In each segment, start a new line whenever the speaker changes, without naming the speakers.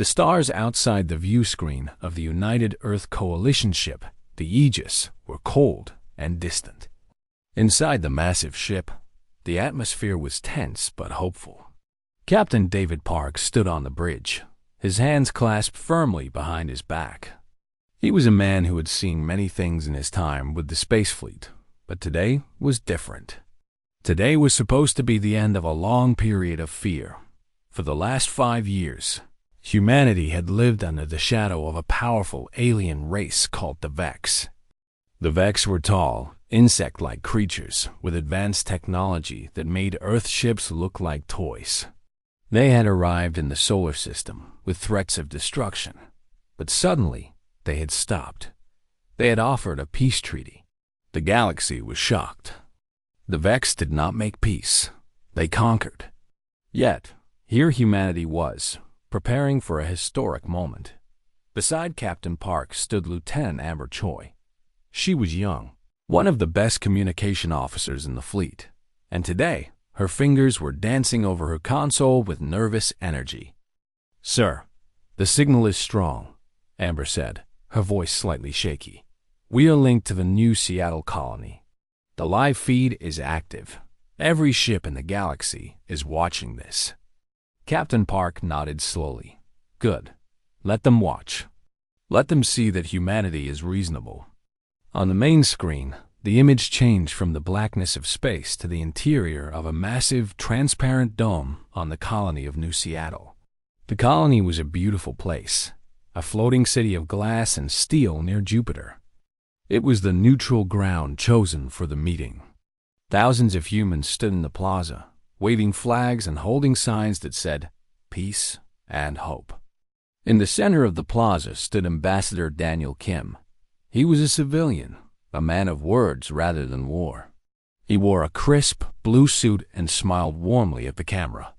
The stars outside the view screen of the United Earth Coalition ship, the Aegis, were cold and distant. Inside the massive ship, the atmosphere was tense but hopeful. Captain David Park stood on the bridge, his hands clasped firmly behind his back. He was a man who had seen many things in his time with the space fleet, but today was different. Today was supposed to be the end of a long period of fear. For the last 5 years, humanity had lived under the shadow of a powerful alien race called the Vex. The Vex were tall, insect-like creatures with advanced technology that made Earth ships look like toys. They had arrived in the solar system with threats of destruction, but suddenly they had stopped. They had offered a peace treaty. The galaxy was shocked. The Vex did not make peace. They conquered. Yet, here humanity was, preparing for a historic moment. Beside Captain Park stood Lieutenant Amber Choi. She was young, one of the best communication officers in the fleet, and today her fingers were dancing over her console with nervous energy. "Sir, the signal is strong," Amber said, her voice slightly shaky. "We are linked to the new Seattle colony. The live feed is active. Every ship in the galaxy is watching this." Captain Park nodded slowly. "Good. Let them watch. Let them see that humanity is reasonable." On the main screen, the image changed from the blackness of space to the interior of a massive, transparent dome on the colony of New Seattle. The colony was a beautiful place, a floating city of glass and steel near Jupiter. It was the neutral ground chosen for the meeting. Thousands of humans stood in the plaza, waving flags and holding signs that said, "Peace and Hope." In the center of the plaza stood Ambassador Daniel Kim. He was a civilian, a man of words rather than war. He wore a crisp, blue suit and smiled warmly at the camera.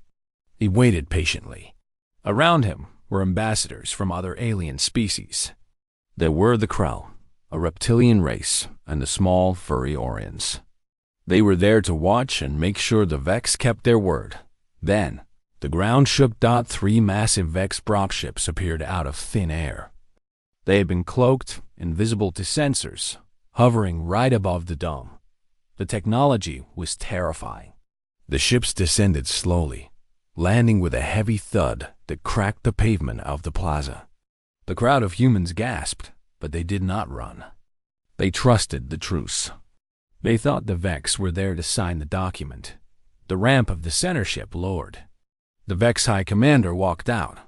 He waited patiently. Around him were ambassadors from other alien species. There were the Krell, a reptilian race, and the small, furry Orions. They were there to watch and make sure the Vex kept their word. Then, the ground shook. 3 massive Vex dropships appeared out of thin air. They had been cloaked, invisible to sensors, hovering right above the dome. The technology was terrifying. The ships descended slowly, landing with a heavy thud that cracked the pavement of the plaza. The crowd of humans gasped, but they did not run. They trusted the truce. They thought the Vex were there to sign the document. The ramp of the center ship lowered. The Vex High Commander walked out.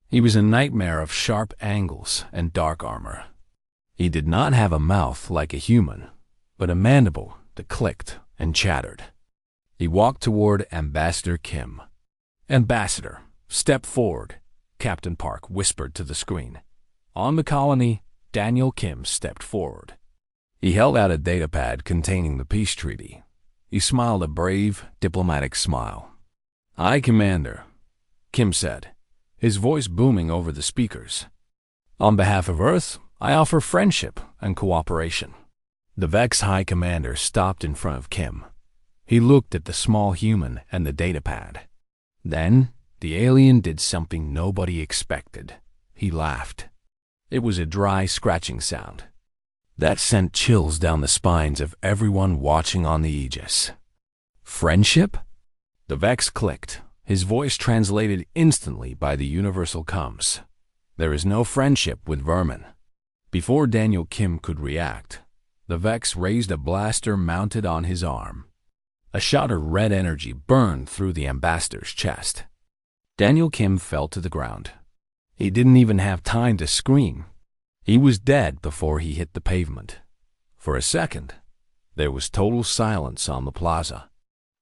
He was a nightmare of sharp angles and dark armor. He did not have a mouth like a human, but a mandible that clicked and chattered. He walked toward Ambassador Kim. "Ambassador, step forward," Captain Park whispered to the screen. On the colony, Daniel Kim stepped forward. He held out a datapad containing the peace treaty. He smiled a brave, diplomatic smile. "High Commander," Kim said, his voice booming over the speakers. "On behalf of Earth, I offer friendship and cooperation." The Vex High Commander stopped in front of Kim. He looked at the small human and the datapad. Then, the alien did something nobody expected. He laughed. It was a dry, scratching sound. That sent chills down the spines of everyone watching on the Aegis. "Friendship?" The Vex clicked, his voice translated instantly by the universal comms. "There is no friendship with vermin." Before Daniel Kim could react, the Vex raised a blaster mounted on his arm. A shot of red energy burned through the ambassador's chest. Daniel Kim fell to the ground. He didn't even have time to scream. He was dead before he hit the pavement. For a second, there was total silence on the plaza.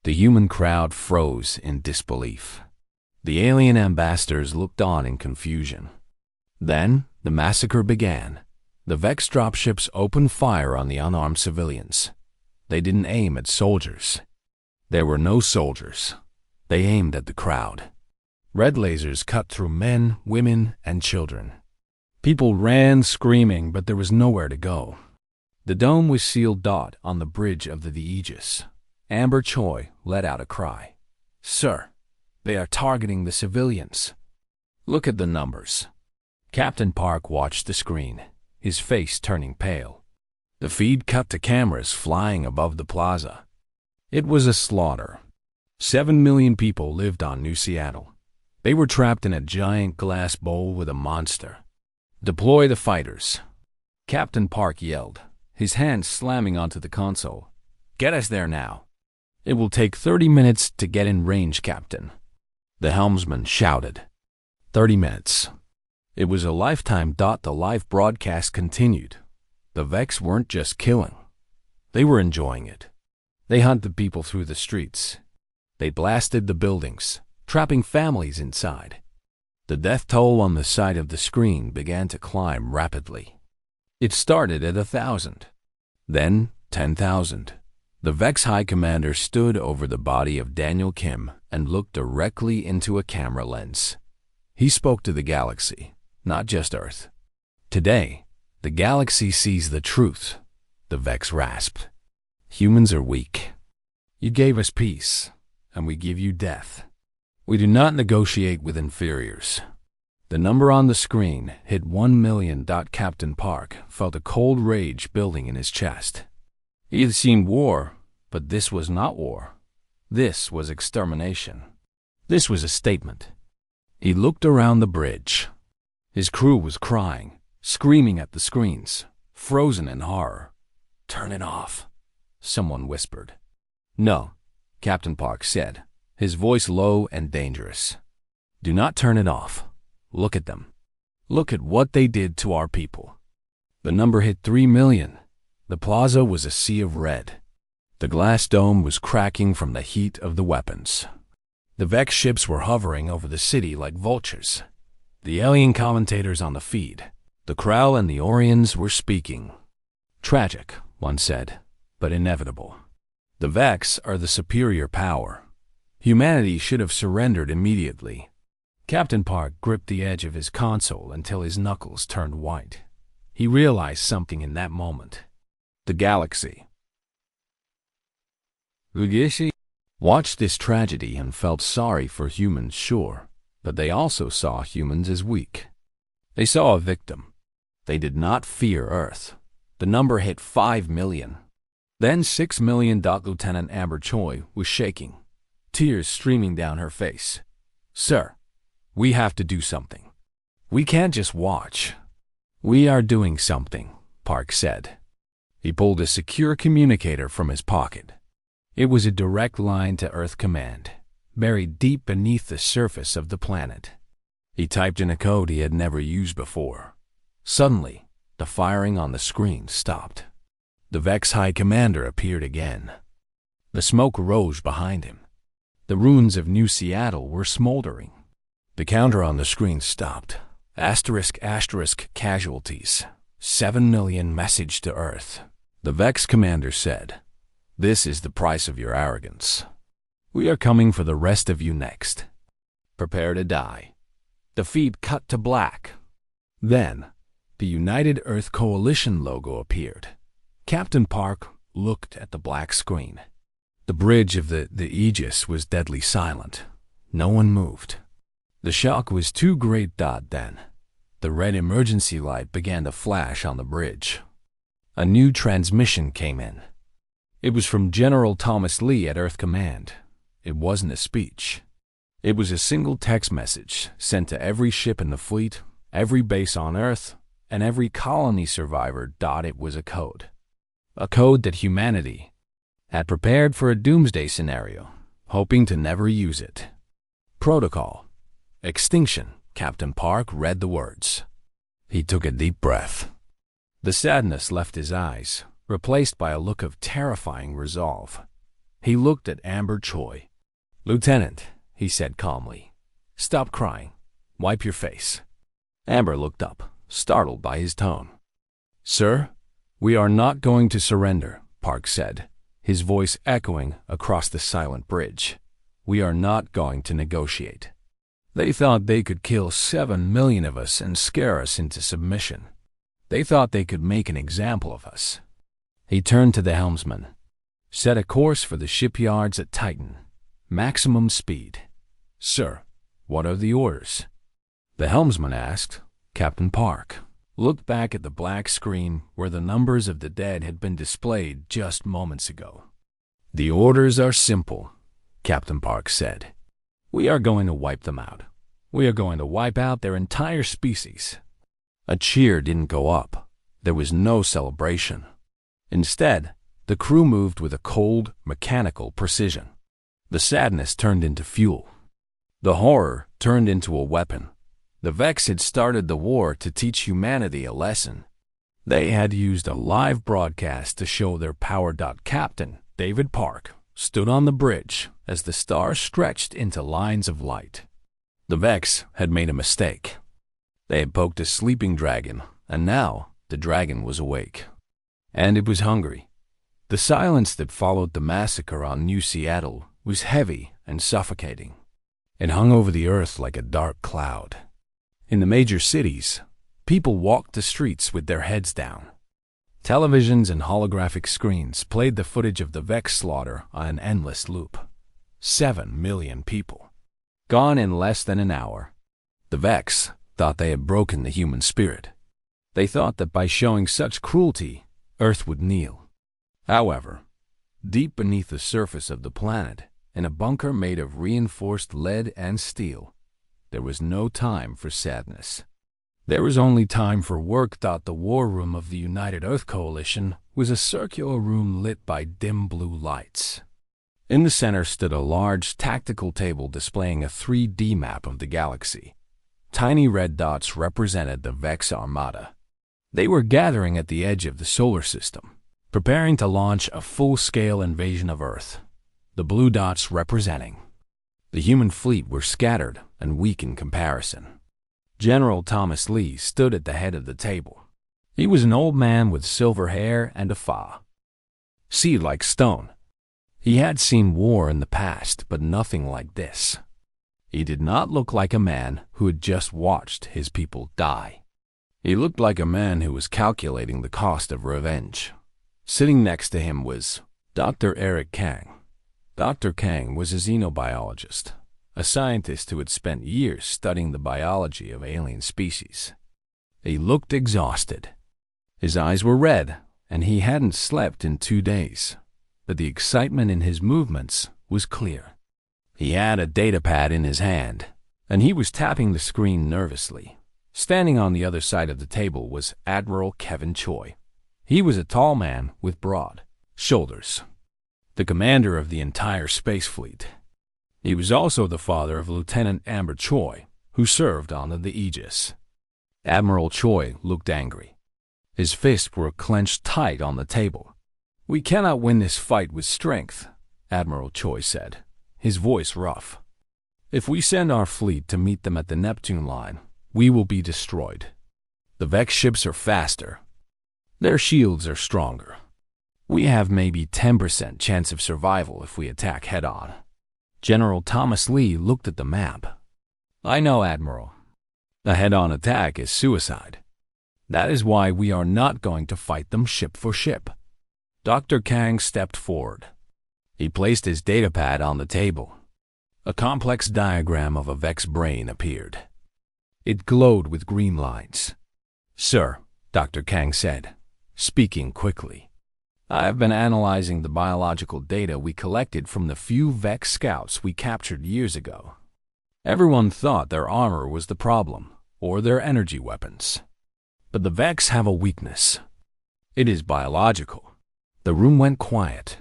The human crowd froze in disbelief. The alien ambassadors looked on in confusion. Then, the massacre began. The Vex dropships opened fire on the unarmed civilians. They didn't aim at soldiers. There were no soldiers. They aimed at the crowd. Red lasers cut through men, women, and children. People ran screaming, but there was nowhere to go. The dome was sealed. On the bridge of the Aegis, Amber Choi let out a cry. "Sir, they are targeting the civilians." Look at the numbers. Captain Park watched the screen, his face turning pale. The feed cut to cameras flying above the plaza. It was a slaughter. 7 million people lived on New Seattle. They were trapped in a giant glass bowl with a monster. Deploy the fighters. Captain Park yelled, his hands slamming onto the console. Get us there now. It will take 30 minutes to get in range, Captain. The helmsman shouted. 30 minutes. It was a lifetime. The live broadcast continued. The Vex weren't just killing. They were enjoying it. They hunted people through the streets. They blasted the buildings, trapping families inside. The death toll on the side of the screen began to climb rapidly. It started at 1,000, then 10,000. The Vex High Commander stood over the body of Daniel Kim and looked directly into a camera lens. He spoke to the galaxy, not just Earth. Today, the galaxy sees the truth, the Vex rasped. Humans are weak. You gave us peace, and we give you death. We do not negotiate with inferiors. The number on the screen hit 1 million. Captain Park felt a cold rage building in his chest. He had seen war, but this was not war. This was extermination. This was a statement. He looked around the bridge. His crew was crying, screaming at the screens, frozen in horror. Turn it off, someone whispered. No, Captain Park said, his voice low and dangerous. Do not turn it off. Look at them. Look at what they did to our people. The number hit 3 million. The plaza was a sea of red. The glass dome was cracking from the heat of the weapons. The Vex ships were hovering over the city like vultures. The alien commentators on the feed, the Krell and the Orions were speaking. Tragic, one said, but inevitable. The Vex are the superior power. Humanity should have surrendered immediately. Captain Park gripped the edge of his console until his knuckles turned white. He realized something in that moment. The galaxy watched this tragedy and felt sorry for humans, sure, but they also saw humans as weak. They saw a victim. They did not fear Earth. The number hit 5 million. Then 6 million. Lieutenant Amber Choi was shaking, tears streaming down her face. Sir, we have to do something. We can't just watch. We are doing something, Park said. He pulled a secure communicator from his pocket. It was a direct line to Earth Command, buried deep beneath the surface of the planet. He typed in a code he had never used before. Suddenly, the firing on the screen stopped. The Vex High Commander appeared again. The smoke rose behind him. The ruins of New Seattle were smoldering. The counter on the screen stopped. Asterisk, asterisk, casualties. 7 million message to Earth. The Vex Commander said, This is the price of your arrogance. We are coming for the rest of you next. Prepare to die. The feed cut to black. Then, the United Earth Coalition logo appeared. Captain Park looked at the black screen. The bridge of the Aegis was deadly silent. No one moved. The shock was too great. Then, the red emergency light began to flash on the bridge. A new transmission came in. It was from General Thomas Lee at Earth Command. It wasn't a speech. It was a single text message sent to every ship in the fleet, every base on Earth, and every colony survivor. It was a code. A code that humanity had prepared for a doomsday scenario, hoping to never use it. Protocol. Extinction. Captain Park read the words. He took a deep breath. The sadness left his eyes, replaced by a look of terrifying resolve. He looked at Amber Choi. Lieutenant, he said calmly, stop crying. Wipe your face. Amber looked up, startled by his tone. Sir, we are not going to surrender, Park said, his voice echoing across the silent bridge. We are not going to negotiate. They thought they could kill 7 million of us and scare us into submission. They thought they could make an example of us. He turned to the helmsman. Set a course for the shipyards at Titan. Maximum speed. Sir, what are the orders? The helmsman asked. Captain Park looked back at the black screen where the numbers of the dead had been displayed just moments ago. "The orders are simple," Captain Park said. "We are going to wipe them out. We are going to wipe out their entire species." A cheer didn't go up. There was no celebration. Instead, the crew moved with a cold, mechanical precision. The sadness turned into fuel. The horror turned into a weapon. The Vex had started the war to teach humanity a lesson. They had used a live broadcast to show their power. Captain David Park stood on the bridge as the stars stretched into lines of light. The Vex had made a mistake. They had poked a sleeping dragon, and now the dragon was awake. And it was hungry. The silence that followed the massacre on New Seattle was heavy and suffocating. It hung over the earth like a dark cloud. In the major cities, people walked the streets with their heads down. Televisions and holographic screens played the footage of the Vex slaughter on an endless loop. 7 million people, gone in less than an hour. The Vex thought they had broken the human spirit. They thought that by showing such cruelty, Earth would kneel. However, deep beneath the surface of the planet, in a bunker made of reinforced lead and steel, there was no time for sadness. There was only time for work. The war room of the United Earth Coalition was a circular room lit by dim blue lights. In the center stood a large tactical table displaying a 3D map of the galaxy. Tiny red dots represented the Vex Armada. They were gathering at the edge of the solar system, preparing to launch a full-scale invasion of Earth. The blue dots representing the human fleet were scattered and weak in comparison. General Thomas Lee stood at the head of the table. He was an old man with silver hair and a fa. Seed like stone. He had seen war in the past, but nothing like this. He did not look like a man who had just watched his people die. He looked like a man who was calculating the cost of revenge. Sitting next to him was Dr. Eric Kang. Dr. Kang was a xenobiologist, a scientist who had spent years studying the biology of alien species. He looked exhausted. His eyes were red, and he hadn't slept in 2 days, but the excitement in his movements was clear. He had a datapad in his hand, and he was tapping the screen nervously. Standing on the other side of the table was Admiral Kevin Choi. He was a tall man with broad shoulders, the commander of the entire space fleet. He was also the father of Lieutenant Amber Choi, who served on the Aegis. Admiral Choi looked angry. His fists were clenched tight on the table. "We cannot win this fight with strength," Admiral Choi said, his voice rough. "If we send our fleet to meet them at the Neptune line, we will be destroyed. The Vex ships are faster. Their shields are stronger. We have maybe 10% chance of survival if we attack head-on." General Thomas Lee looked at the map. "I know, Admiral. A head-on attack is suicide. That is why we are not going to fight them ship for ship." Dr. Kang stepped forward. He placed his datapad on the table. A complex diagram of a Vex brain appeared. It glowed with green lines. "Sir," Dr. Kang said, speaking quickly, "I have been analyzing the biological data we collected from the few Vex scouts we captured years ago. Everyone thought their armor was the problem, or their energy weapons. But the Vex have a weakness. It is biological." The room went quiet.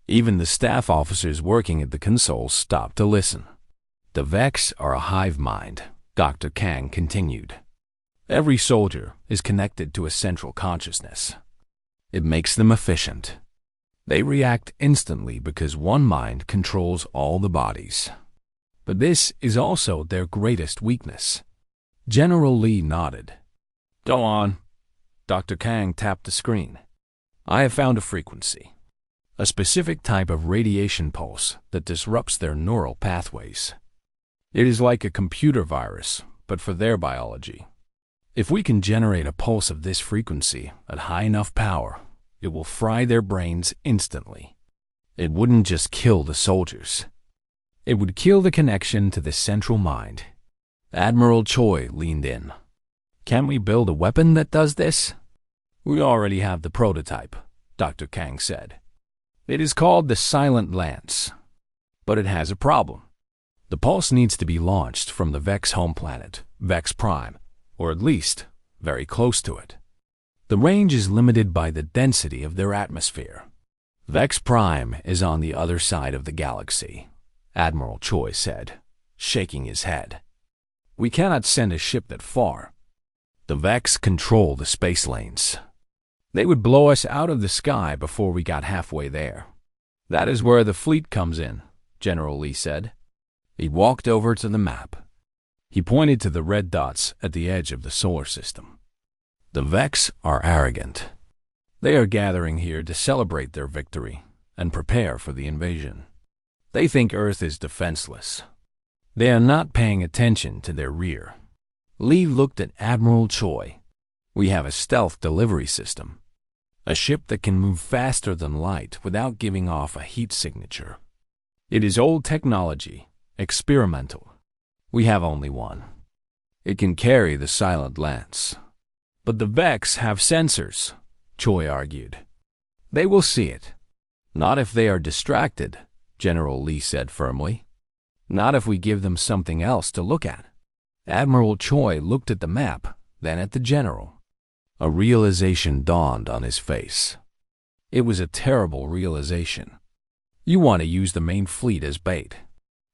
Even the staff officers working at the consoles stopped to listen. "The Vex are a hive mind," Dr. Kang continued. "Every soldier is connected to a central consciousness. It makes them efficient. They react instantly because one mind controls all the bodies. But this is also their greatest weakness." General Lee nodded. "Go on." Dr. Kang tapped the screen. "I have found a frequency, a specific type of radiation pulse that disrupts their neural pathways. It is like a computer virus, but for their biology. If we can generate a pulse of this frequency at high enough power, it will fry their brains instantly. It wouldn't just kill the soldiers. It would kill the connection to the central mind. Admiral Choi leaned in. Can we build a weapon that does this? We already have the prototype, Dr. Kang said. It is called the Silent Lance. But it has a problem. The pulse needs to be launched from the Vex home planet, Vex Prime, or at least very close to it. The range is limited by the density of their atmosphere. Vex Prime is on the other side of the galaxy, Admiral Choi said, shaking his head. We cannot send a ship that far. The Vex control the space lanes. They would blow us out of the sky before we got halfway there. That is where the fleet comes in, General Lee said. He walked over to the map. He pointed to the red dots at the edge of the solar system. The Vex are arrogant. They are gathering here to celebrate their victory and prepare for the invasion. They think Earth is defenseless. They are not paying attention to their rear. Lee looked at Admiral Choi. We have a stealth delivery system. A ship that can move faster than light without giving off a heat signature. It is old technology, experimental. We have only one. It can carry the Silent Lance. But the Vex have sensors, Choi argued. They will see it. Not if they are distracted, General Lee said firmly. Not if we give them something else to look at. Admiral Choi looked at the map, then at the general. A realization dawned on his face. It was a terrible realization. You want to use the main fleet as bait.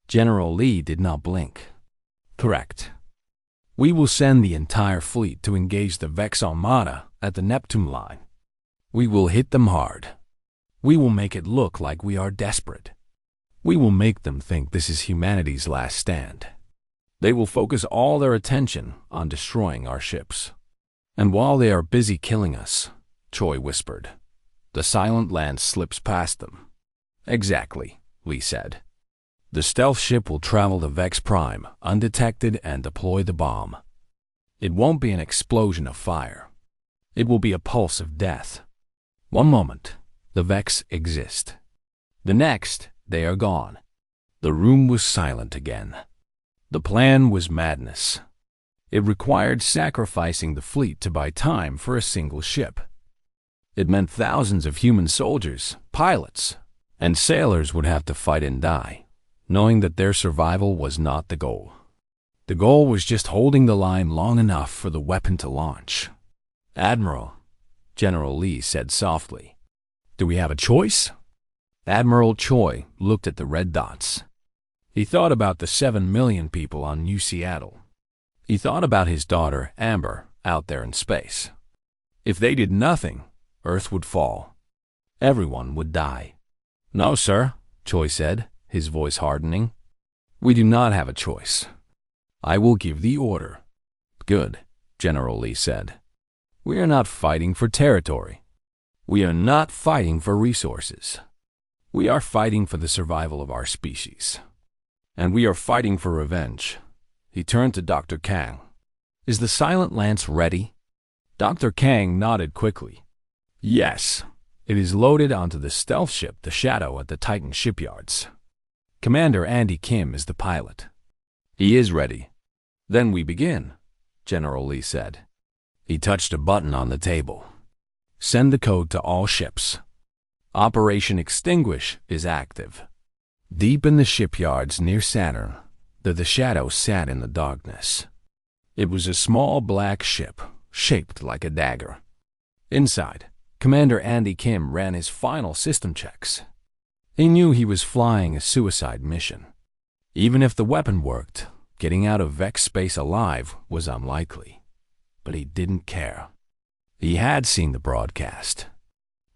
General Lee did not blink. Correct. We will send the entire fleet to engage the Vex Armada at the Neptune line. We will hit them hard. We will make it look like we are desperate. We will make them think this is humanity's last stand. They will focus all their attention on destroying our ships. And while they are busy killing us, Choi whispered, the Silent Lance slips past them. Exactly, Lee said. The stealth ship will travel to Vex Prime undetected and deploy the bomb. It won't be an explosion of fire. It will be a pulse of death. One moment, the Vex exist. The next, they are gone. The room was silent again. The plan was madness. It required sacrificing the fleet to buy time for a single ship. It meant thousands of human soldiers, pilots, and sailors would have to fight and die, knowing that their survival was not the goal. The goal was just holding the line long enough for the weapon to launch. Admiral, General Lee said softly, do we have a choice? Admiral Choi looked at the red dots. He thought about the 7 million people on New Seattle. He thought about his daughter, Amber, out there in space. If they did nothing, Earth would fall. Everyone would die. No, sir, Choi said, his voice hardening. We do not have a choice. I will give the order. Good, General Lee said. We are not fighting for territory. We are not fighting for resources. We are fighting for the survival of our species. And we are fighting for revenge. He turned to Dr. Kang. Is the Silent Lance ready? Dr. Kang nodded quickly. Yes, it is loaded onto the stealth ship, the Shadow, at the Titan shipyards. Commander Andy Kim is the pilot. He is ready. Then we begin, General Lee said. He touched a button on the table. Send the code to all ships. Operation Extinguish is active. Deep in the shipyards near Saturn, the Shadow sat in the darkness. It was a small black ship, shaped like a dagger. Inside, Commander Andy Kim ran his final system checks. He knew he was flying a suicide mission. Even if the weapon worked, getting out of Vex space alive was unlikely. But he didn't care. He had seen the broadcast.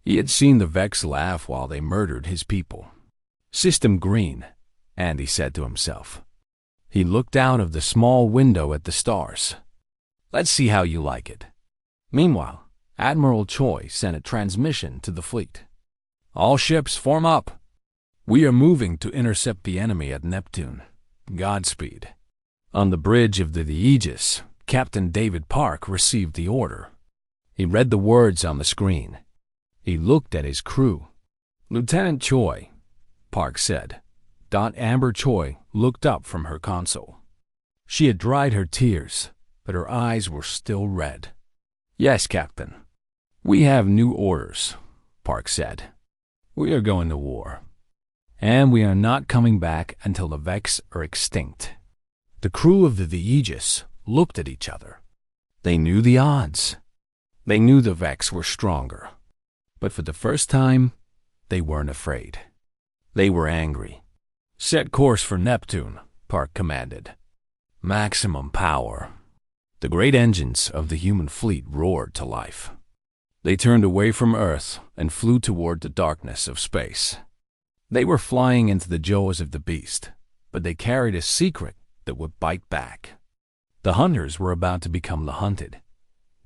He had seen the Vex laugh while they murdered his people. System green, Andy said to himself. He looked out of the small window at the stars. Let's see how you like it. Meanwhile, Admiral Choi sent a transmission to the fleet. All ships form up. We are moving to intercept the enemy at Neptune. Godspeed. On the bridge of the Aegis, Captain David Park received the order. He read the words on the screen. He looked at his crew. Lieutenant Choi, Park said. Amber Choi looked up from her console. She had dried her tears, but her eyes were still red. "Yes, Captain. We have new orders," Park said. "We are going to war. And we are not coming back until the Vex are extinct." The crew of the Aegis looked at each other. They knew the odds. They knew the Vex were stronger. But for the first time, they weren't afraid. They were angry. "Set course for Neptune," Park commanded. "Maximum power." The great engines of the human fleet roared to life. They turned away from Earth and flew toward the darkness of space. They were flying into the jaws of the beast, but they carried a secret that would bite back. The hunters were about to become the hunted.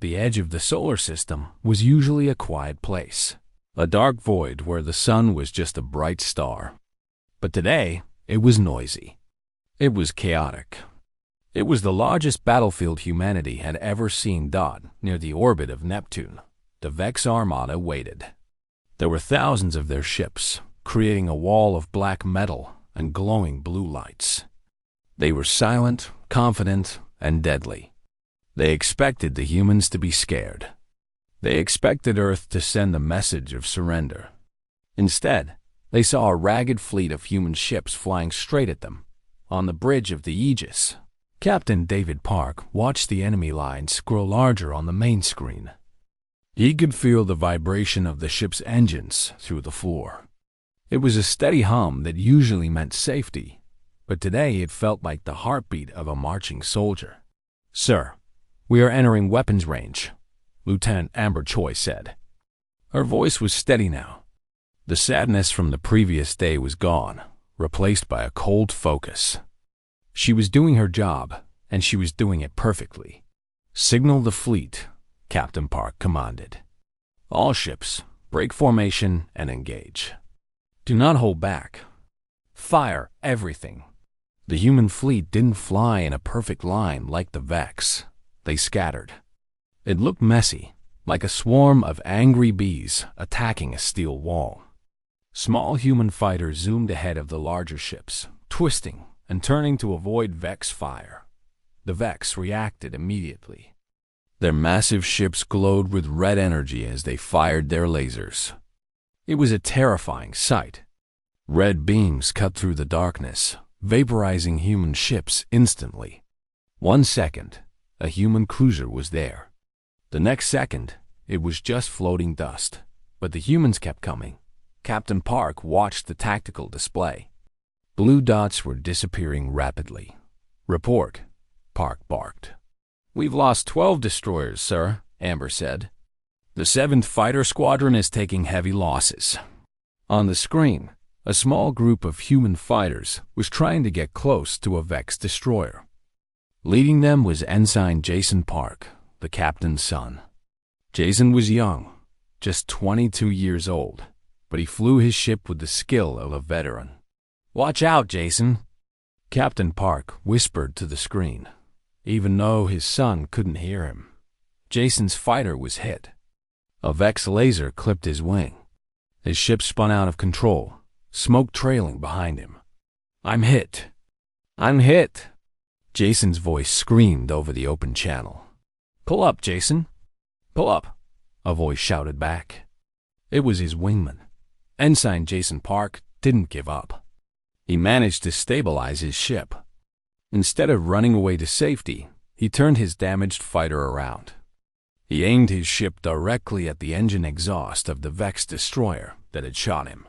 The edge of the solar system was usually a quiet place, a dark void where the sun was just a bright star. But today, it was noisy. It was chaotic. It was the largest battlefield humanity had ever seen dot near the orbit of Neptune. The Vex Armada waited. There were thousands of their ships, creating a wall of black metal and glowing blue lights. They were silent, confident, and deadly. They expected the humans to be scared. They expected Earth to send a message of surrender. Instead, they saw a ragged fleet of human ships flying straight at them, on the bridge of the Aegis. Captain David Park watched the enemy lines grow larger on the main screen. He could feel the vibration of the ship's engines through the floor. It was a steady hum that usually meant safety, but today it felt like the heartbeat of a marching soldier. "Sir, we are entering weapons range," Lieutenant Amber Choi said. Her voice was steady now. The sadness from the previous day was gone, replaced by a cold focus. She was doing her job, and she was doing it perfectly. "Signal the fleet," Captain Park commanded. "All ships, break formation and engage. Do not hold back. Fire everything." The human fleet didn't fly in a perfect line like the Vex. They scattered. It looked messy, like a swarm of angry bees attacking a steel wall. Small human fighters zoomed ahead of the larger ships, twisting and turning to avoid Vex fire. The Vex reacted immediately. Their massive ships glowed with red energy as they fired their lasers. It was a terrifying sight. Red beams cut through the darkness, vaporizing human ships instantly. 1 second, a human cruiser was there. The next second, it was just floating dust. But the humans kept coming. Captain Park watched the tactical display. Blue dots were disappearing rapidly. "Report," Park barked. "We've lost 12 destroyers, sir," Amber said. "The 7th Fighter Squadron is taking heavy losses." On the screen, a small group of human fighters was trying to get close to a Vex destroyer. Leading them was Ensign Jason Park, the captain's son. Jason was young, just 22 years old, but he flew his ship with the skill of a veteran. "Watch out, Jason," Captain Park whispered to the screen, even though his son couldn't hear him. Jason's fighter was hit. A Vex laser clipped his wing. His ship spun out of control, smoke trailing behind him. "I'm hit. I'm hit," Jason's voice screamed over the open channel. "Pull up, Jason. Pull up," a voice shouted back. It was his wingman. Ensign Jason Park didn't give up. He managed to stabilize his ship. Instead of running away to safety, he turned his damaged fighter around. He aimed his ship directly at the engine exhaust of the Vex destroyer that had shot him.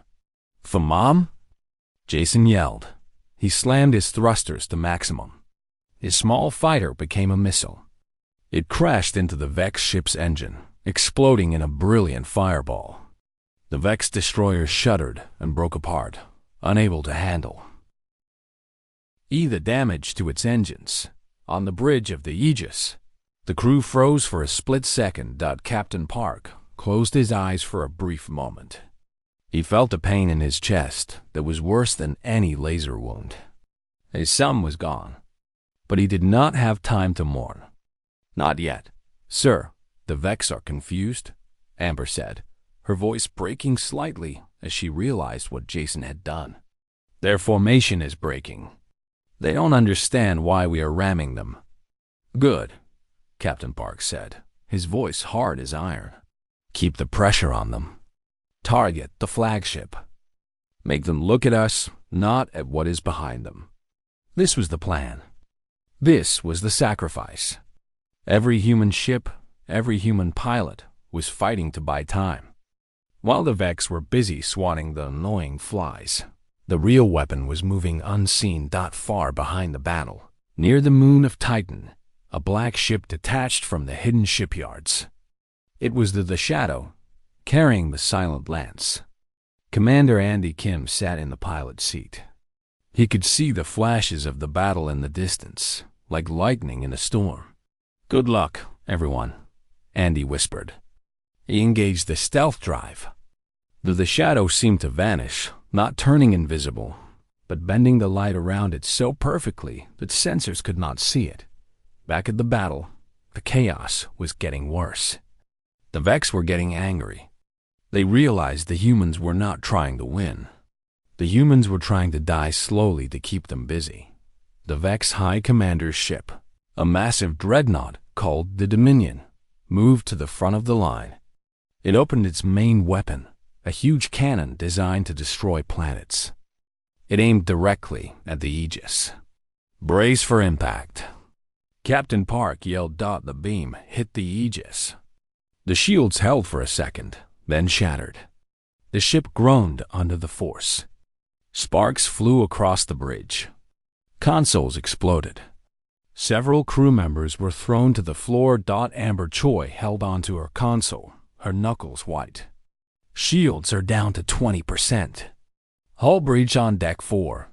"For Mom?" Jason yelled. He slammed his thrusters to maximum. His small fighter became a missile. It crashed into the Vex ship's engine, exploding in a brilliant fireball. The Vex destroyer shuddered and broke apart, unable to handle the damage to its engines. On the bridge of the Aegis, the crew froze for a split second. Captain Park closed his eyes for a brief moment. He felt a pain in his chest that was worse than any laser wound. His son was gone, but he did not have time to mourn. "Not yet. Sir, the Vex are confused," Amber said, her voice breaking slightly as she realized what Jason had done. "Their formation is breaking. They don't understand why we are ramming them. Good, Captain Park said, his voice hard as iron. Keep the pressure on them. Target the flagship. Make them look at us, not at what is behind them. This was the plan. This was the sacrifice. Every human ship, every human pilot was fighting to buy time. While the Vex were busy swatting the annoying flies, the real weapon was moving unseen far behind the battle. Near the moon of Titan, a black ship detached from the hidden shipyards. It was the Shadow, carrying the silent lance. Commander Andy Kim sat in the pilot's seat. He could see the flashes of the battle in the distance, like lightning in a storm. Good luck, everyone, Andy whispered. He engaged the stealth drive. The shadow seemed to vanish, not turning invisible, but bending the light around it so perfectly that sensors could not see it. Back at the battle, the chaos was getting worse. The Vex were getting angry. They realized the humans were not trying to win. The humans were trying to die slowly to keep them busy. The Vex High Commander's ship, a massive dreadnought called the Dominion, moved to the front of the line. It opened its main weapon, a huge cannon designed to destroy planets. It aimed directly at the Aegis. Brace for impact. Captain Park yelled. The beam hit the Aegis. The shields held for a second, then shattered. The ship groaned under the force. Sparks flew across the bridge. Consoles exploded. Several crew members were thrown to the floor. Amber Choi held onto her console, her knuckles white. Shields are down to 20%. Hull breach on deck 4.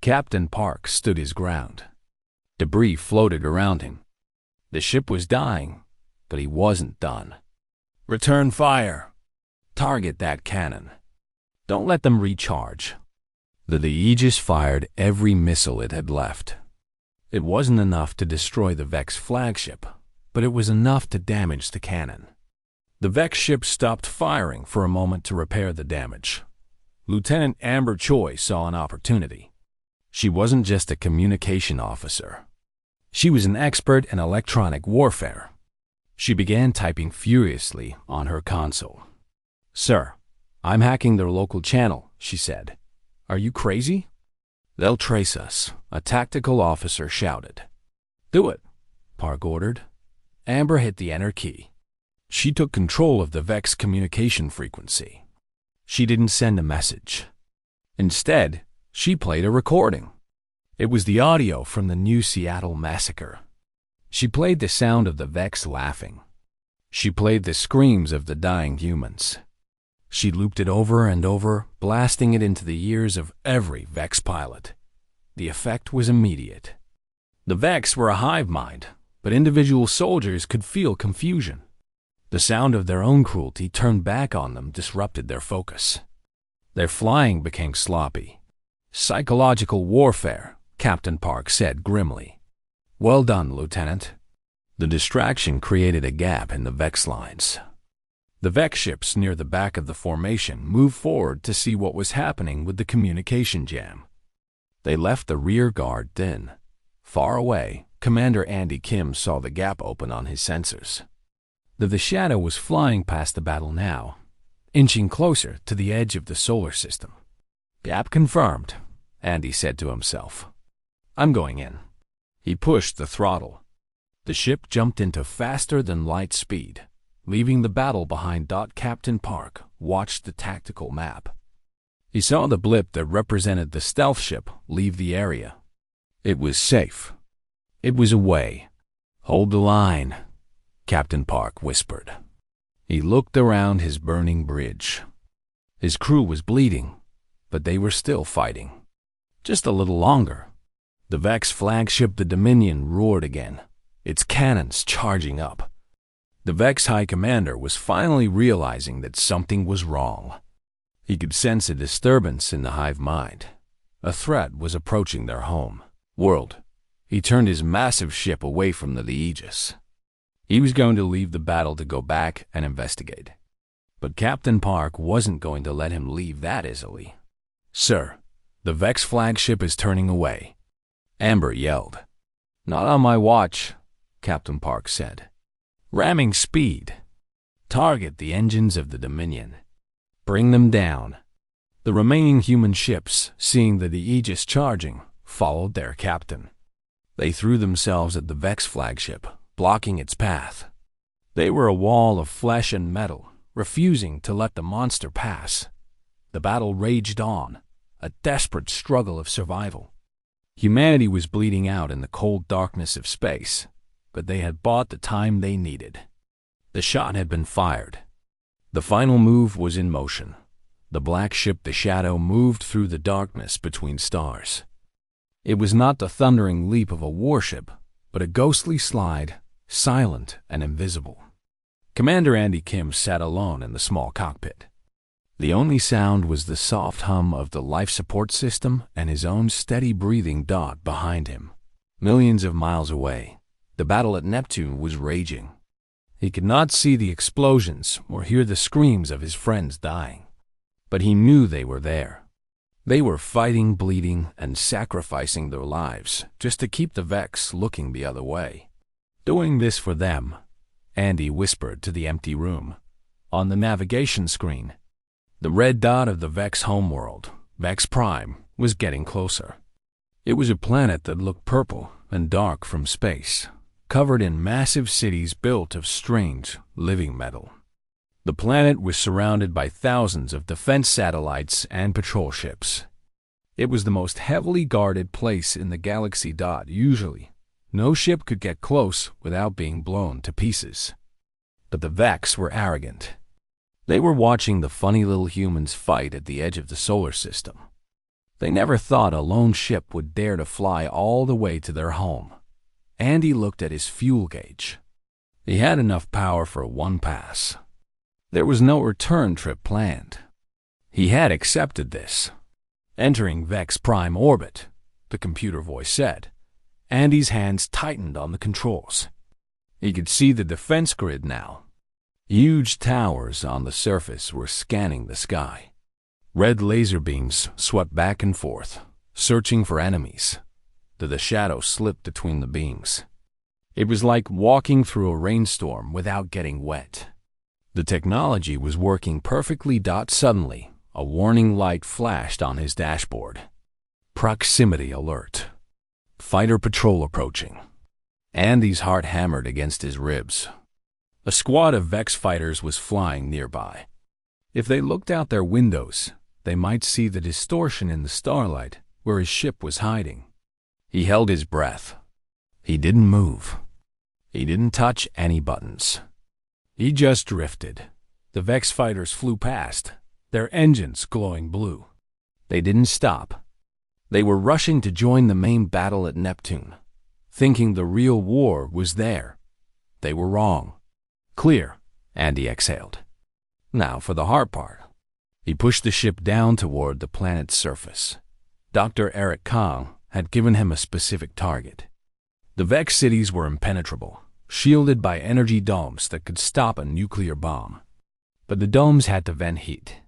Captain Park stood his ground. Debris floated around him. The ship was dying, but he wasn't done. Return fire. Target that cannon. Don't let them recharge. The Aegis fired every missile it had left. It wasn't enough to destroy the Vex flagship, but it was enough to damage the cannon. The Vex ship stopped firing for a moment to repair the damage. Lieutenant Amber Choi saw an opportunity. She wasn't just a communication officer. She was an expert in electronic warfare. She began typing furiously on her console. "Sir, I'm hacking their local channel," she said. "Are you crazy?" "They'll trace us," a tactical officer shouted. "Do it," Park ordered. Amber hit the enter key. She took control of the Vex communication frequency. She didn't send a message. Instead, she played a recording. It was the audio from the new Seattle massacre. She played the sound of the Vex laughing. She played the screams of the dying humans. She looped it over and over, blasting it into the ears of every Vex pilot. The effect was immediate. The Vex were a hive mind, but individual soldiers could feel confusion. The sound of their own cruelty turned back on them disrupted their focus. Their flying became sloppy. "Psychological warfare," Captain Park said grimly. "Well done, Lieutenant." The distraction created a gap in the Vex lines. The Vex ships near the back of the formation moved forward to see what was happening with the communication jam. They left the rear guard then. Far away, Commander Andy Kim saw the gap open on his sensors. The Shadow was flying past the battle now, inching closer to the edge of the solar system. "Gap confirmed," Andy said to himself. "I'm going in." He pushed the throttle. The ship jumped into faster-than-light speed, leaving the battle behind. Captain Park watched the tactical map. He saw the blip that represented the stealth ship leave the area. It was safe. It was away. "Hold the line," Captain Park whispered. He looked around his burning bridge. His crew was bleeding, but they were still fighting. Just a little longer. The Vex flagship, the Dominion, roared again, its cannons charging up. The Vex High Commander was finally realizing that something was wrong. He could sense a disturbance in the hive mind. A threat was approaching their home world. He turned his massive ship away from the Aegis. He was going to leave the battle to go back and investigate. But Captain Park wasn't going to let him leave that easily. "Sir, the Vex flagship is turning away." Amber yelled. "Not on my watch," Captain Park said. "Ramming speed. Target the engines of the Dominion. Bring them down." The remaining human ships, seeing the Aegis charging, followed their captain. They threw themselves at the Vex flagship, blocking its path. They were a wall of flesh and metal, refusing to let the monster pass. The battle raged on, a desperate struggle of survival. Humanity was bleeding out in the cold darkness of space, but they had bought the time they needed. The shot had been fired. The final move was in motion. The black ship, the Shadow, moved through the darkness between stars. It was not the thundering leap of a warship, but a ghostly slide, silent and invisible. Commander Andy Kim sat alone in the small cockpit. The only sound was the soft hum of the life support system and his own steady breathing dot behind him. Millions of miles away, the battle at Neptune was raging. He could not see the explosions or hear the screams of his friends dying, but he knew they were there. They were fighting, bleeding, and sacrificing their lives just to keep the Vex looking the other way. Doing this for them, Andy whispered to the empty room. On the navigation screen, the red dot of the Vex homeworld, Vex Prime, was getting closer. It was a planet that looked purple and dark from space, covered in massive cities built of strange, living metal. The planet was surrounded by thousands of defense satellites and patrol ships. It was the most heavily guarded place in the galaxy. Usually, no ship could get close without being blown to pieces. But the Vex were arrogant. They were watching the funny little humans fight at the edge of the solar system. They never thought a lone ship would dare to fly all the way to their home. Andy looked at his fuel gauge. He had enough power for one pass. There was no return trip planned. He had accepted this. Entering Vex Prime orbit, the computer voice said. Andy's hands tightened on the controls. He could see the defense grid now. Huge towers on the surface were scanning the sky. Red laser beams swept back and forth, searching for enemies. The Shadow slipped between the beams. It was like walking through a rainstorm without getting wet. The technology was working perfectly. Suddenly, a warning light flashed on his dashboard. Proximity alert. Fighter patrol approaching. Andy's heart hammered against his ribs. A squad of Vex fighters was flying nearby. If they looked out their windows, they might see the distortion in the starlight where his ship was hiding. He held his breath. He didn't move. He didn't touch any buttons. He just drifted. The Vex fighters flew past, their engines glowing blue. They didn't stop. They were rushing to join the main battle at Neptune, thinking the real war was there. They were wrong. Clear, Andy exhaled. Now for the hard part. He pushed the ship down toward the planet's surface. Dr. Eric Kong had given him a specific target. The Vex cities were impenetrable, shielded by energy domes that could stop a nuclear bomb. But the domes had to vent heat.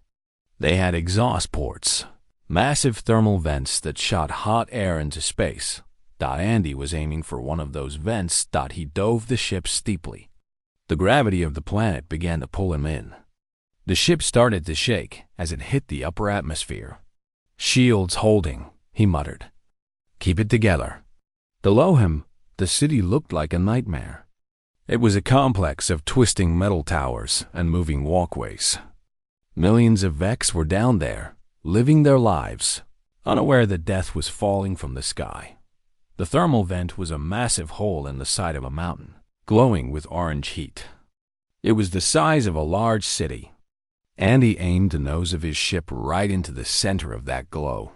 They had exhaust ports, massive thermal vents that shot hot air into space. Andy was aiming for one of those vents. He dove the ship steeply. The gravity of the planet began to pull him in. The ship started to shake as it hit the upper atmosphere. Shields holding, he muttered. Keep it together. Below him, the city looked like a nightmare. It was a complex of twisting metal towers and moving walkways. Millions of Vex were down there, living their lives, unaware that death was falling from the sky. The thermal vent was a massive hole in the side of a mountain, glowing with orange heat. It was the size of a large city. Andy aimed the nose of his ship right into the center of that glow.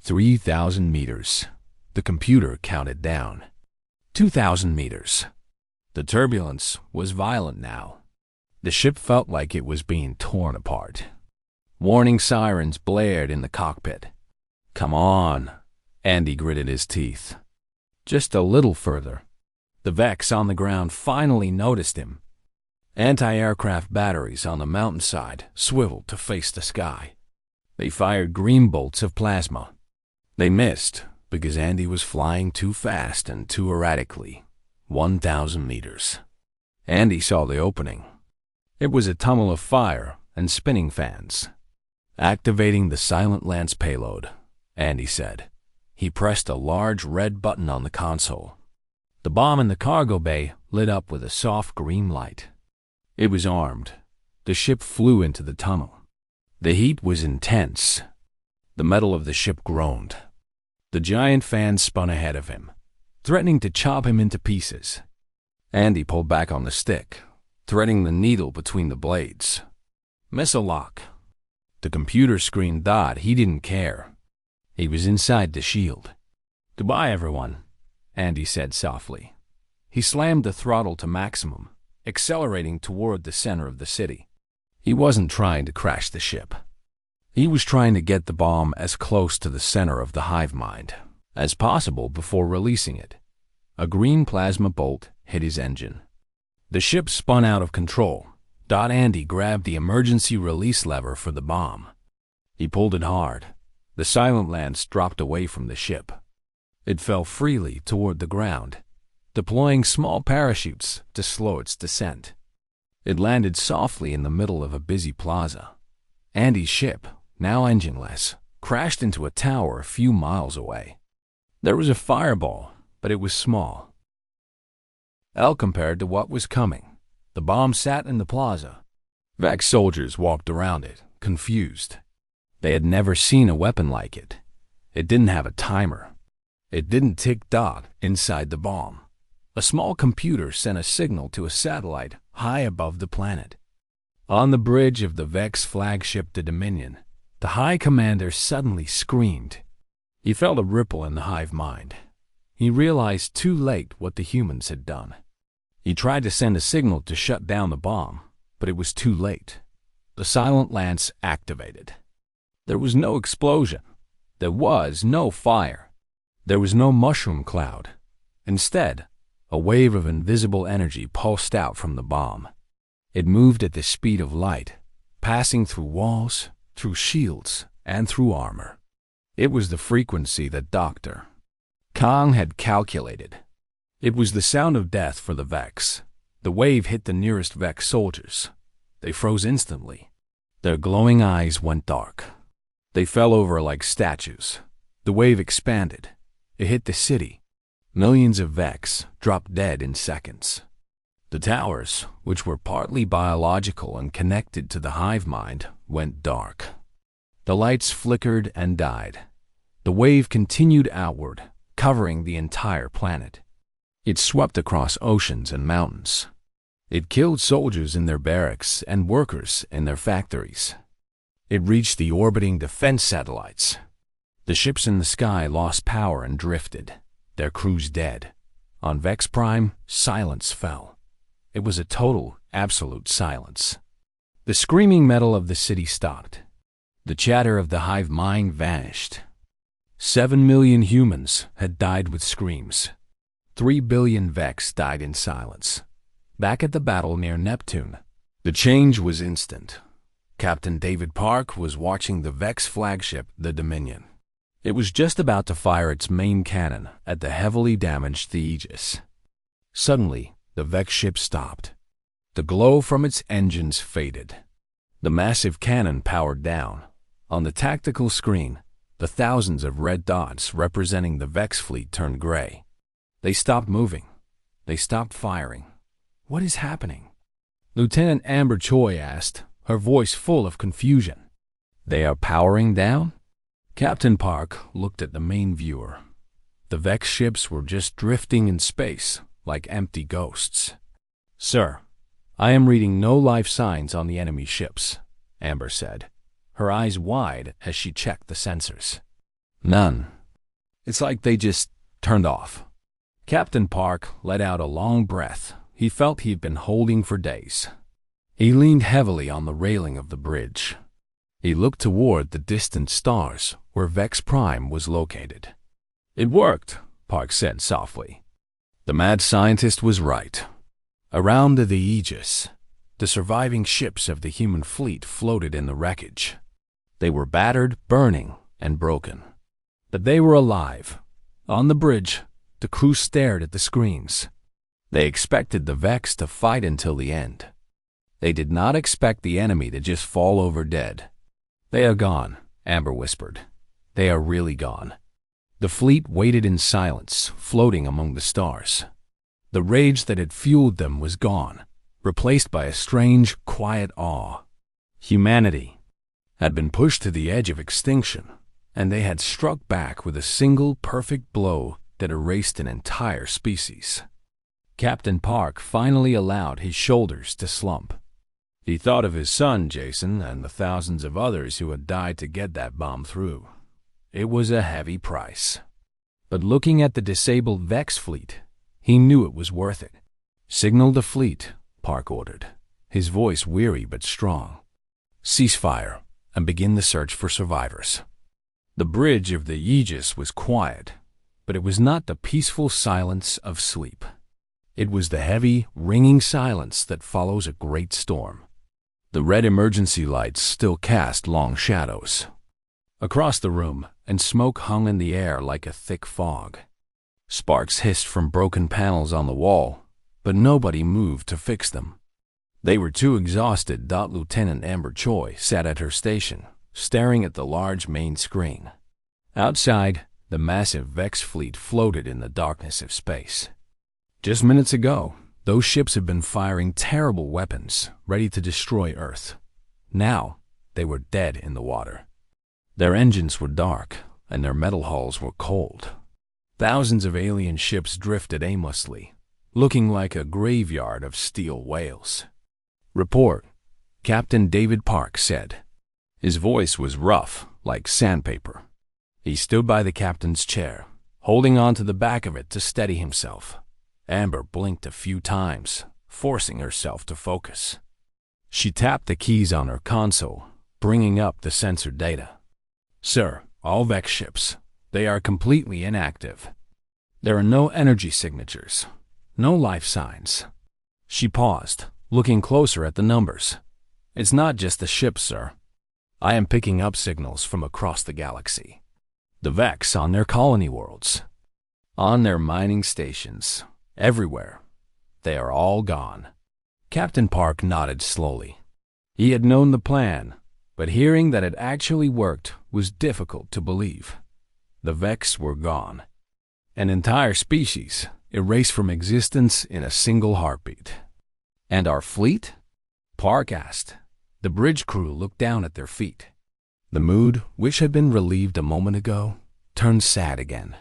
3,000 meters. The computer counted down. 2,000 meters. The turbulence was violent now. The ship felt like it was being torn apart. Warning sirens blared in the cockpit. Come on, Andy gritted his teeth. Just a little further. The Vex on the ground finally noticed him. Anti-aircraft batteries on the mountainside swiveled to face the sky. They fired green bolts of plasma. They missed, because Andy was flying too fast and too erratically. 1,000 meters. Andy saw the opening. It was a tunnel of fire and spinning fans. Activating the Silent Lance payload, Andy said. He pressed a large red button on the console. The bomb in the cargo bay lit up with a soft green light. It was armed. The ship flew into the tunnel. The heat was intense. The metal of the ship groaned. The giant fan spun ahead of him, threatening to chop him into pieces. Andy pulled back on the stick, threading the needle between the blades. Missile lock. The computer screen thought he didn't care. He was inside the shield. "Goodbye, everyone," Andy said softly. He slammed the throttle to maximum, accelerating toward the center of the city. He wasn't trying to crash the ship. He was trying to get the bomb as close to the center of the hive mind as possible before releasing it. A green plasma bolt hit his engine. The ship spun out of control. Andy grabbed the emergency release lever for the bomb. He pulled it hard. The Silent Lance dropped away from the ship. It fell freely toward the ground, deploying small parachutes to slow its descent. It landed softly in the middle of a busy plaza. Andy's ship, now engineless, crashed into a tower a few miles away. There was a fireball, but it was small. Compared to what was coming, the bomb sat in the plaza. Vex soldiers walked around it, confused. They had never seen a weapon like it. It didn't have a timer. It didn't tick-tock inside the bomb. A small computer sent a signal to a satellite high above the planet. On the bridge of the Vex flagship, the Dominion, the High Commander suddenly screamed. He felt a ripple in the hive mind. He realized too late what the humans had done. He tried to send a signal to shut down the bomb, but it was too late. The Silent Lance activated. There was no explosion. There was no fire. There was no mushroom cloud. Instead, a wave of invisible energy pulsed out from the bomb. It moved at the speed of light, passing through walls, through shields, and through armor. It was the frequency that Dr. Kong had calculated. It was the sound of death for the Vex. The wave hit the nearest Vex soldiers. They froze instantly. Their glowing eyes went dark. They fell over like statues. The wave expanded. It hit the city. Millions of Vex dropped dead in seconds. The towers, which were partly biological and connected to the hive mind, went dark. The lights flickered and died. The wave continued outward, covering the entire planet. It swept across oceans and mountains. It killed soldiers in their barracks and workers in their factories. It reached the orbiting defense satellites. The ships in the sky lost power and drifted, their crews dead. On Vex Prime, silence fell. It was a total, absolute silence. The screaming metal of the city stopped. The chatter of the hive mind vanished. 7 million humans had died with screams. 3 billion Vex died in silence. Back at the battle near Neptune, the change was instant. Captain David Park was watching the Vex flagship, the Dominion. It was just about to fire its main cannon at the heavily damaged the Aegis. Suddenly, the Vex ship stopped. The glow from its engines faded. The massive cannon powered down. On the tactical screen, the thousands of red dots representing the Vex fleet turned gray. They stopped moving. They stopped firing. What is happening? Lieutenant Amber Choi asked, her voice full of confusion. They are powering down? Captain Park looked at the main viewer. The Vex ships were just drifting in space like empty ghosts. Sir, I am reading no life signs on the enemy ships, Amber said, her eyes wide as she checked the sensors. None. It's like they just turned off. Captain Park let out a long breath he felt he'd been holding for days. He leaned heavily on the railing of the bridge. He looked toward the distant stars where Vex Prime was located. It worked, Park said softly. The mad scientist was right. Around the Aegis, the surviving ships of the human fleet floated in the wreckage. They were battered, burning, and broken. But they were alive, On the bridge, the crew stared at the screens. They expected the Vex to fight until the end. They did not expect the enemy to just fall over dead. "They are gone," Amber whispered. "They are really gone." The fleet waited in silence, floating among the stars. The rage that had fueled them was gone, replaced by a strange, quiet awe. Humanity had been pushed to the edge of extinction, and they had struck back with a single perfect blow that erased an entire species. Captain Park finally allowed his shoulders to slump. He thought of his son, Jason, and the thousands of others who had died to get that bomb through. It was a heavy price. But looking at the disabled Vex fleet, he knew it was worth it. "Signal the fleet," Park ordered, his voice weary but strong. "Ceasefire, and begin the search for survivors." The bridge of the Aegis was quiet, but it was not the peaceful silence of sleep. It was the heavy, ringing silence that follows a great storm. The red emergency lights still cast long shadows across the room, and smoke hung in the air like a thick fog. Sparks hissed from broken panels on the wall, but nobody moved to fix them. They were too exhausted. Lieutenant Amber Choi sat at her station, staring at the large main screen. Outside, the massive Vex fleet floated in the darkness of space. Just minutes ago, those ships had been firing terrible weapons, ready to destroy Earth. Now, they were dead in the water. Their engines were dark, and their metal hulls were cold. Thousands of alien ships drifted aimlessly, looking like a graveyard of steel whales. "Report," Captain David Park said. His voice was rough, like sandpaper. He stood by the captain's chair, holding on to the back of it to steady himself. Amber blinked a few times, forcing herself to focus. She tapped the keys on her console, bringing up the sensor data. "Sir, all Vex ships. They are completely inactive. There are no energy signatures, no life signs." She paused, looking closer at the numbers. "It's not just the ships, sir. I am picking up signals from across the galaxy. The Vex on their colony worlds, on their mining stations, everywhere. They are all gone." Captain Park nodded slowly. He had known the plan, but hearing that it actually worked was difficult to believe. The Vex were gone. An entire species erased from existence in a single heartbeat. "And our fleet?" Park asked. The bridge crew looked down at their feet. The mood, which had been relieved a moment ago, turned sad again.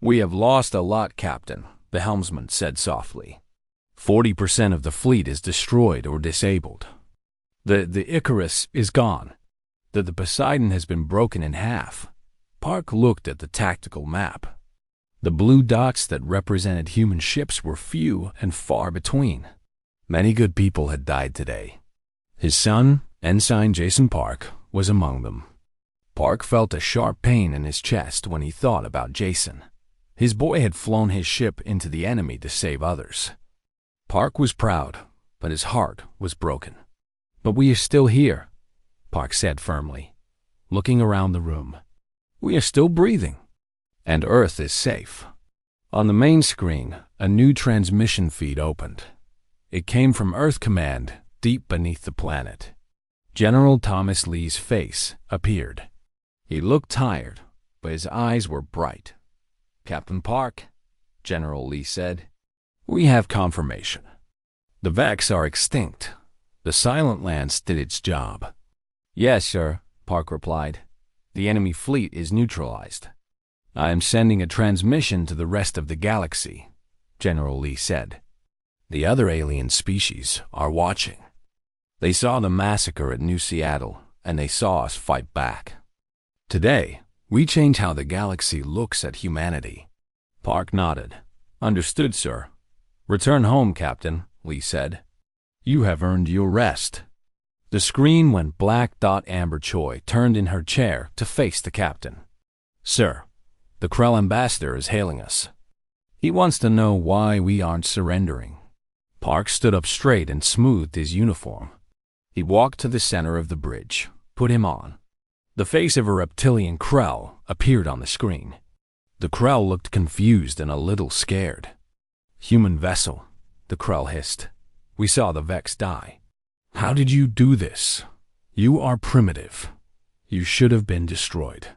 "We have lost a lot, Captain," the helmsman said softly. 40% of the fleet is destroyed or disabled. The Icarus is gone. The Poseidon has been broken in half." Park looked at the tactical map. The blue dots that represented human ships were few and far between. Many good people had died today. His son, Ensign Jason Park, was among them. Park felt a sharp pain in his chest when he thought about Jason. His boy had flown his ship into the enemy to save others. Park was proud, but his heart was broken. "But we are still here," Park said firmly, looking around the room. "We are still breathing, and Earth is safe." On the main screen, a new transmission feed opened. It came from Earth Command, deep beneath the planet. General Thomas Lee's face appeared. He looked tired, but his eyes were bright. "Captain Park," General Lee said, "we have confirmation. The Vex are extinct. The Silent Lance did its job." "Yes, sir," Park replied. "The enemy fleet is neutralized." "I am sending a transmission to the rest of the galaxy," General Lee said. "The other alien species are watching. They saw the massacre at New Seattle, and they saw us fight back. Today, we change how the galaxy looks at humanity." Park nodded. "Understood, sir." "Return home, Captain," Lee said. "You have earned your rest." The screen went black. Amber Choi turned in her chair to face the captain. "Sir, the Krell ambassador is hailing us. He wants to know why we aren't surrendering." Park stood up straight and smoothed his uniform. He walked to the center of the bridge, put him on. The face of a reptilian Krell appeared on the screen. The Krell looked confused and a little scared. "Human vessel," the Krell hissed. "We saw the Vex die. How did you do this? You are primitive. You should have been destroyed."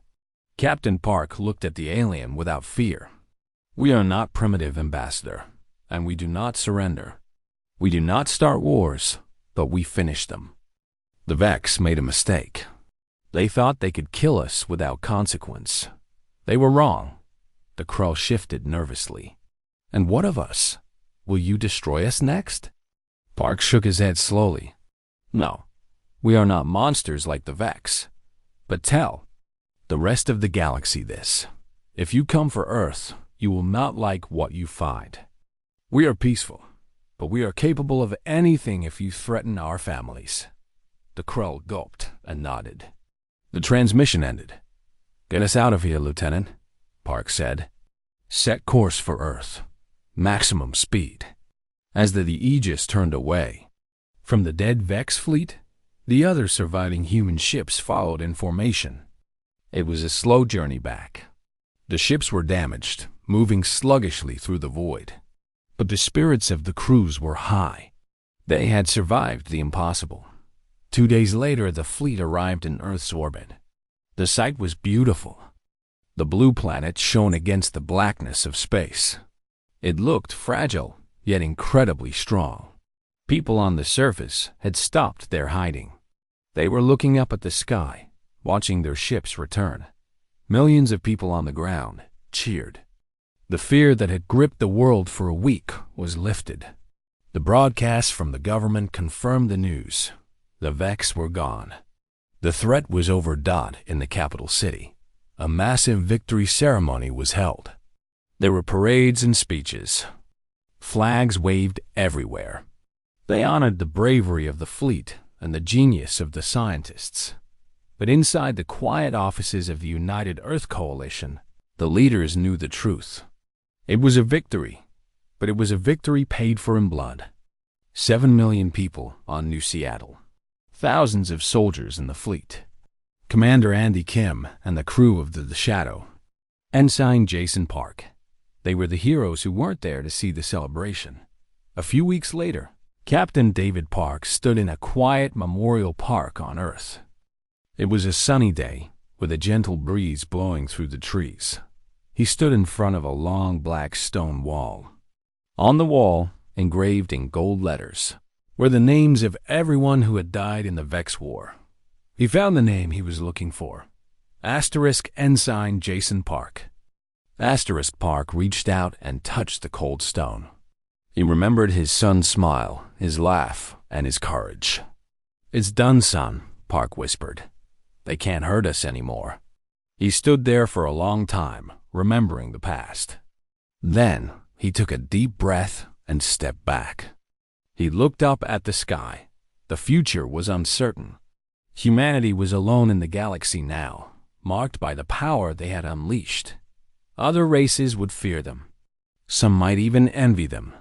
Captain Park looked at the alien without fear. "We are not primitive, Ambassador, and we do not surrender. We do not start wars, but we finish them." The Vex made a mistake. They thought they could kill us without consequence. They were wrong. The Krell shifted nervously. "And what of us? Will you destroy us next?" Park shook his head slowly. "No, we are not monsters like the Vex. But tell the rest of the galaxy this. If you come for Earth, you will not like what you find. We are peaceful, but we are capable of anything if you threaten our families." The Krell gulped and nodded. The transmission ended. "Get us out of here, Lieutenant," Park said. "Set course for Earth. Maximum speed." As the Aegis turned away from the dead Vex fleet, the other surviving human ships followed in formation. It was a slow journey back. The ships were damaged, moving sluggishly through the void. But the spirits of the crews were high. They had survived the impossible. 2 days later, the fleet arrived in Earth's orbit. The sight was beautiful. The blue planet shone against the blackness of space. It looked fragile, yet incredibly strong. People on the surface had stopped their hiding. They were looking up at the sky, watching their ships return. Millions of people on the ground cheered. The fear that had gripped the world for a week was lifted. The broadcasts from the government confirmed the news. The Vex were gone. The threat was over. In the capital city, a massive victory ceremony was held. There were parades and speeches. Flags waved everywhere. They honored the bravery of the fleet and the genius of the scientists. But inside the quiet offices of the United Earth Coalition, the leaders knew the truth. It was a victory, but it was a victory paid for in blood. 7 million people on New Seattle. Thousands of soldiers in the fleet. Commander Andy Kim and the crew of the Shadow. Ensign Jason Park. They were the heroes who weren't there to see the celebration. A few weeks later, Captain David Park stood in a quiet memorial park on Earth. It was a sunny day, with a gentle breeze blowing through the trees. He stood in front of a long black stone wall. On the wall, engraved in gold letters, were the names of everyone who had died in the Vex War. He found the name he was looking for. Ensign Jason Park. Park reached out and touched the cold stone. He remembered his son's smile, his laugh, and his courage. "It's done, son," Park whispered. "They can't hurt us anymore." He stood there for a long time, remembering the past. Then he took a deep breath and stepped back. He looked up at the sky. The future was uncertain. Humanity was alone in the galaxy now, marked by the power they had unleashed. Other races would fear them. Some might even envy them.